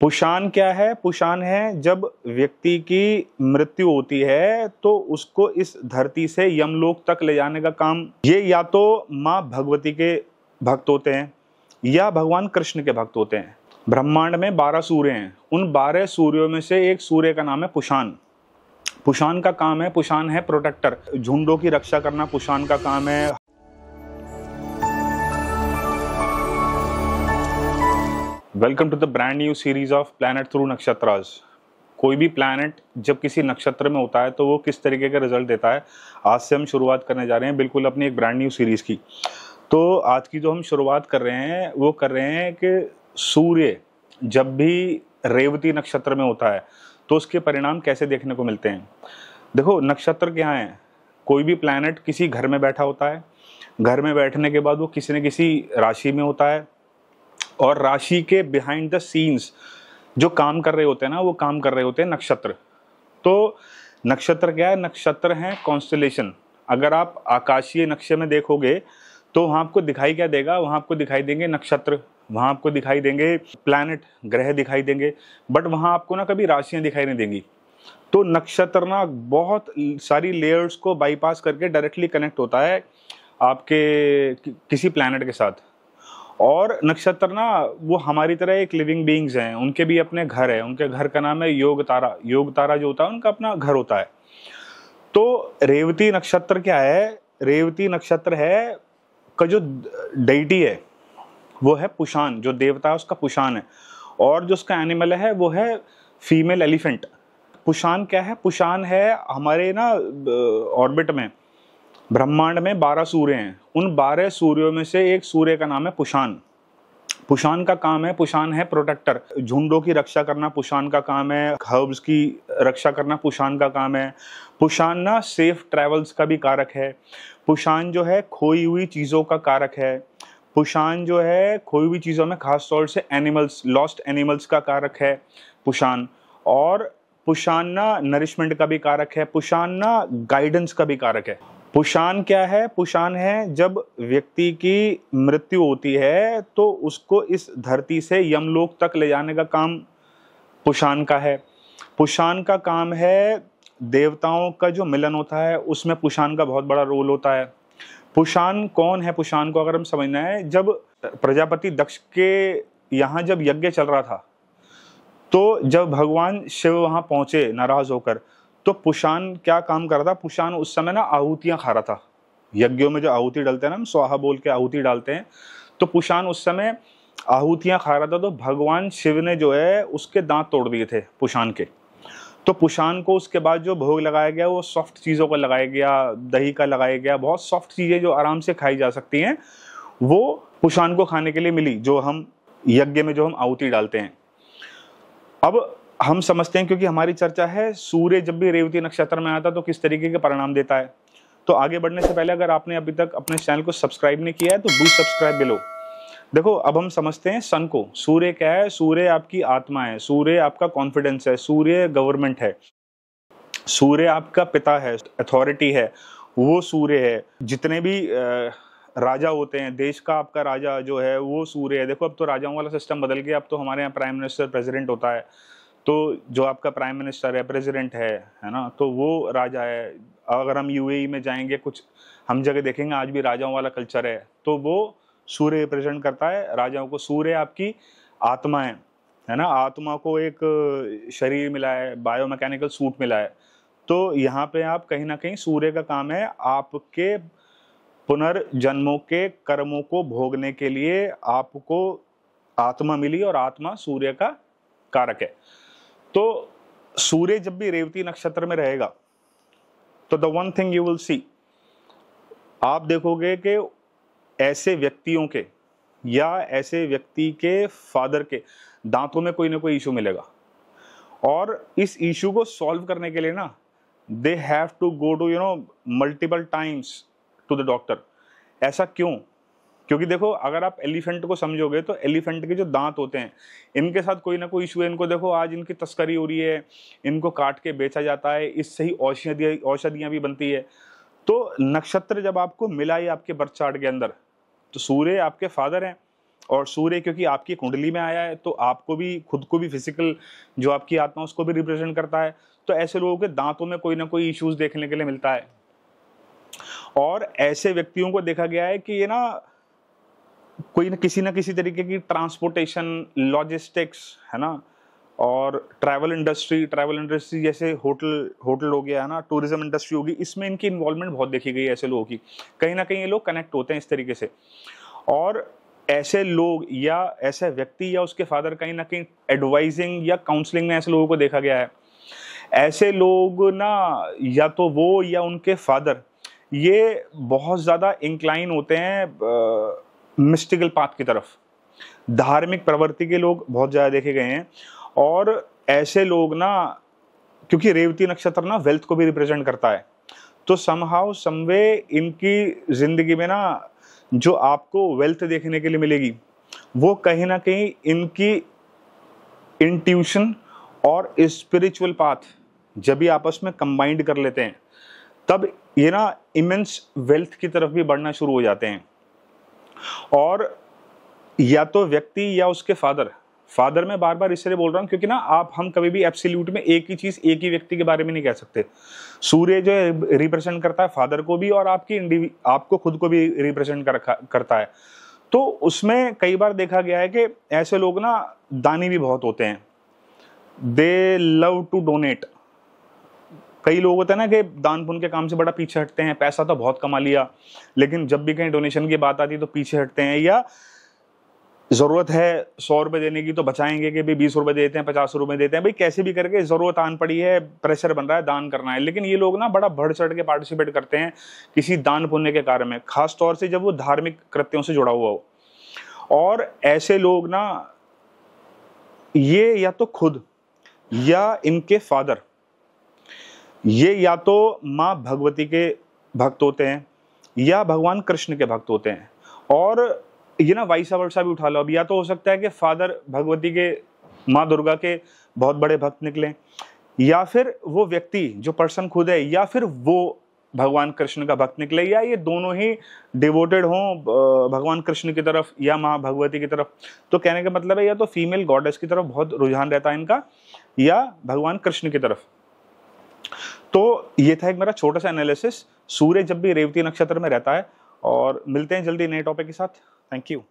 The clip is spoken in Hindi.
पुशान क्या है? पुशान है जब व्यक्ति की मृत्यु होती है तो उसको इस धरती से यमलोक तक ले जाने का काम ये या तो माँ भगवती के भक्त होते हैं या भगवान कृष्ण के भक्त होते हैं। ब्रह्मांड में 12 सूर्य हैं, उन 12 सूर्यों में से एक सूर्य का नाम है पुशान। पुशान का काम है, पुशान है प्रोटेक्टर, झुंडों की रक्षा करना पुशान का काम है। Welcome to the brand new series of planet through नक्षत्रास। कोई भी प्लैनेट जब किसी नक्षत्र में होता है तो वो किस तरीके का रिजल्ट देता है, आज से हम शुरुआत करने जा रहे हैं बिल्कुल अपनी एक ब्रांड न्यू सीरीज की। तो आज की जो हम शुरुआत कर रहे हैं वो कर रहे हैं कि सूर्य जब भी रेवती नक्षत्र में होता है तो उसके परिणाम कैसे देखने को मिलते हैं। देखो, नक्षत्र क्या है? कोई भी प्लैनेट किसी घर में बैठा होता है, घर में बैठने के बाद वो किसी न किसी राशि में होता है और राशि के बिहाइंड द सीन्स जो काम कर रहे होते हैं ना, वो काम कर रहे होते हैं नक्षत्र। तो नक्षत्र क्या है? नक्षत्र हैं कॉन्स्टलेशन। अगर आप आकाशीय नक्शे में देखोगे तो वहाँ आपको दिखाई क्या देगा? वहाँ आपको दिखाई देंगे नक्षत्र, वहाँ आपको दिखाई देंगे प्लैनेट, ग्रह दिखाई देंगे, बट वहाँ आपको ना कभी राशियाँ दिखाई नहीं देंगी। तो नक्षत्र ना बहुत सारी लेयर्स को बाईपास करके डायरेक्टली कनेक्ट होता है आपके किसी प्लैनेट के साथ। और नक्षत्र ना वो हमारी तरह एक लिविंग बीइंग्स हैं, उनके भी अपने घर है, उनके घर का नाम है योग तारा। योग तारा जो होता है उनका अपना घर होता है। तो रेवती नक्षत्र क्या है? रेवती नक्षत्र है का जो डेइटी है वो है पुशान, जो देवता है उसका पुशान है, और जो उसका एनिमल है वो है फीमेल एलिफेंट। पुशान क्या है? पुशान है हमारे ना ऑर्बिट में, ब्रह्मांड में 12 सूर्य हैं, उन 12 सूर्यों में से एक सूर्य का नाम है पुशान। पुशान का काम है, पुशान है प्रोटेक्टर, झुंडों की रक्षा करना पुशान का काम है, हर्ब्स की रक्षा करना पुशान का काम है। पुशान ना सेफ ट्रैवल्स का भी कारक है। पुशान जो है खोई हुई चीज़ों का कारक है। पुशान जो है खोई हुई चीज़ों में खास तौर से एनिमल्स, लॉस्ट एनिमल्स का कारक है पुशान। और पुशान ना नरिशमेंट का भी कारक है, पुशान ना गाइडेंस का भी कारक है। पुशान क्या है? पुशान है जब व्यक्ति की मृत्यु होती है तो उसको इस धरती से यमलोक तक ले जाने का काम पुशान का है। पुशान का काम है देवताओं का जो मिलन होता है उसमें पुशान का बहुत बड़ा रोल होता है। पुशान कौन है? पुशान को अगर हम समझना है, जब प्रजापति दक्ष के यहाँ जब यज्ञ चल रहा था तो जब भगवान शिव वहां पहुंचे नाराज होकर, तो पुशान क्या काम कर रहा था? पुशान उस समय ना आहुतियां खा रहा था। यज्ञों में जो आहुति डालते हैं ना, हम स्वाहा बोल के आहुति डालते हैं, तो पुशान उस समय आहुतियां खा रहा था। तो भगवान शिव ने जो है उसके दांत तोड़ दिए थे पुशान के। तो पुशान को उसके बाद जो भोग लगाया गया वो सॉफ्ट चीज़ों का लगाया गया, दही का लगाया गया, बहुत सॉफ्ट चीज़ें जो आराम से खाई जा सकती हैं वो पुशान को खाने के लिए मिली, जो हम यज्ञ में जो हम आहुति डालते हैं। अब हम समझते हैं, क्योंकि हमारी चर्चा है सूर्य जब भी रेवती नक्षत्र में आता तो किस तरीके के परिणाम देता है। तो आगे बढ़ने से पहले अगर आपने अभी तक अपने चैनल को सब्सक्राइब नहीं किया है तो डू सब्सक्राइब बिलो। देखो, अब हम समझते हैं सन को। सूर्य क्या है? सूर्य आपकी आत्मा है, सूर्य आपका कॉन्फिडेंस है, सूर्य गवर्नमेंट है, सूर्य आपका पिता है, अथॉरिटी है, वो सूर्य है। जितने भी राजा होते हैं, देश का आपका राजा जो है वो सूर्य है। देखो, अब तो राजाओं वाला सिस्टम बदल गया, अब तो हमारे यहाँ प्राइम मिनिस्टर प्रेसिडेंट होता है। तो जो आपका प्राइम मिनिस्टर है, प्रेसिडेंट है ना, तो वो राजा है। अगर हम यूएई में जाएंगे, कुछ हम जगह देखेंगे आज भी राजाओं वाला कल्चर है, तो वो सूर्य रिप्रेजेंट करता है राजाओं को। सूर्य आपकी आत्मा है ना, आत्मा को एक शरीर मिला है, बायोमैकेनिकल सूट मिला है। तो यहाँ पे आप कहीं ना कहीं सूर्य का काम है आपके पुनर्जन्मों के कर्मों को भोगने के लिए आपको आत्मा मिली, और आत्मा सूर्य का कारक है। तो सूर्य जब भी रेवती नक्षत्र में रहेगा तो the one thing you will see, आप देखोगे कि ऐसे व्यक्तियों के या ऐसे व्यक्ति के फादर के दांतों में कोई ना कोई इशू मिलेगा, और इस इशू को सॉल्व करने के लिए ना they have to go to multiple times to the doctor. ऐसा क्यों? क्योंकि देखो, अगर आप एलिफेंट को समझोगे तो एलिफेंट के जो दांत होते हैं इनके साथ कोई ना कोई इशू है। इनको देखो, आज इनकी तस्करी हो रही है, इनको काट के बेचा जाता है, इससे ही औषधियां भी बनती है। तो नक्षत्र जब आपको मिला ही आपके बर्थ चार्ट के अंदर, तो सूर्य आपके फादर हैं, और सूर्य क्योंकि आपकी कुंडली में आया है तो आपको भी, खुद को भी, फिजिकल जो आपकी आत्मा उसको भी रिप्रेजेंट करता है। तो ऐसे लोगों के दांतों में कोई ना कोई इश्यूज देखने के लिए मिलता है। और ऐसे व्यक्तियों को देखा गया है कि ये ना कोई ना किसी तरीके की ट्रांसपोर्टेशन, लॉजिस्टिक्स, है ना, और ट्रैवल इंडस्ट्री जैसे होटल हो गया, है ना, टूरिज्म इंडस्ट्री होगी, इसमें इनकी इन्वॉल्वमेंट बहुत देखी गई है ऐसे लोगों की। कहीं ना कहीं ये लोग कनेक्ट होते हैं इस तरीके से। और ऐसे लोग या ऐसे व्यक्ति या उसके फादर कहीं ना कहीं एडवाइजिंग या काउंसलिंग में ऐसे लोगों को देखा गया है। ऐसे लोग ना, या तो वो या उनके फादर, ये बहुत ज्यादा इंक्लाइन होते हैं मिस्टिकल पाथ की तरफ, धार्मिक प्रवृत्ति के लोग बहुत ज्यादा देखे गए हैं। और ऐसे लोग ना, क्योंकि रेवती नक्षत्र ना वेल्थ को भी रिप्रेजेंट करता है, तो समहाउ समवे इनकी जिंदगी में ना जो आपको वेल्थ देखने के लिए मिलेगी वो कहीं ना कहीं इनकी इंट्यूशन और स्पिरिचुअल पाथ जब भी आपस में कंबाइंड कर लेते हैं तब ये ना इमेंस वेल्थ की तरफ भी बढ़ना शुरू हो जाते हैं। और या तो व्यक्ति या उसके फादर मैं बार बार इसलिए बोल रहा हूं क्योंकि ना हम कभी भी एब्सोल्यूट में एक ही चीज एक ही व्यक्ति के बारे में नहीं कह सकते। सूर्य जो है रिप्रेजेंट करता है फादर को भी और आपको खुद को भी रिप्रेजेंट करता है। तो उसमें कई बार देखा गया है कि ऐसे लोग ना दानी भी बहुत होते हैं, दे लव टू डोनेट। कई लोग होते हैं ना कि दान पुण्य के काम से बड़ा पीछे हटते हैं, पैसा तो बहुत कमा लिया लेकिन जब भी कहीं डोनेशन की बात आती है तो पीछे हटते हैं, या जरूरत है 100 रुपए देने की तो बचाएंगे कि भाई 20 रुपए देते हैं, 50 रुपए देते हैं, भाई कैसे भी करके जरूरत आन पड़ी है, प्रेशर बन रहा है, दान करना है। लेकिन ये लोग ना बड़ा बढ़ चढ़ के पार्टिसिपेट करते हैं किसी दान पुण्य के कार्य में, खास तौर से जब वो धार्मिक कृत्यों से जुड़ा हुआ हो। और ऐसे लोग ना ये या तो खुद या इनके फादर ये या तो माँ भगवती के भक्त होते हैं या भगवान कृष्ण के भक्त होते हैं। और ये ना वाइसा वर्षा भी उठा लो, अब या तो हो सकता है कि फादर भगवती के, माँ दुर्गा के बहुत बड़े भक्त निकले, या फिर वो व्यक्ति जो पर्सन खुद है, या फिर वो भगवान कृष्ण का भक्त निकले, या ये दोनों ही डिवोटेड हों भगवान कृष्ण की तरफ या माँ भगवती की तरफ। तो कहने का मतलब है या तो फीमेल गॉडेस की तरफ बहुत रुझान रहता है इनका या भगवान कृष्ण की तरफ। तो ये था एक मेरा छोटा सा एनालिसिस सूर्य जब भी रेवती नक्षत्र में रहता है। और मिलते हैं जल्दी नए टॉपिक के साथ। Thank you.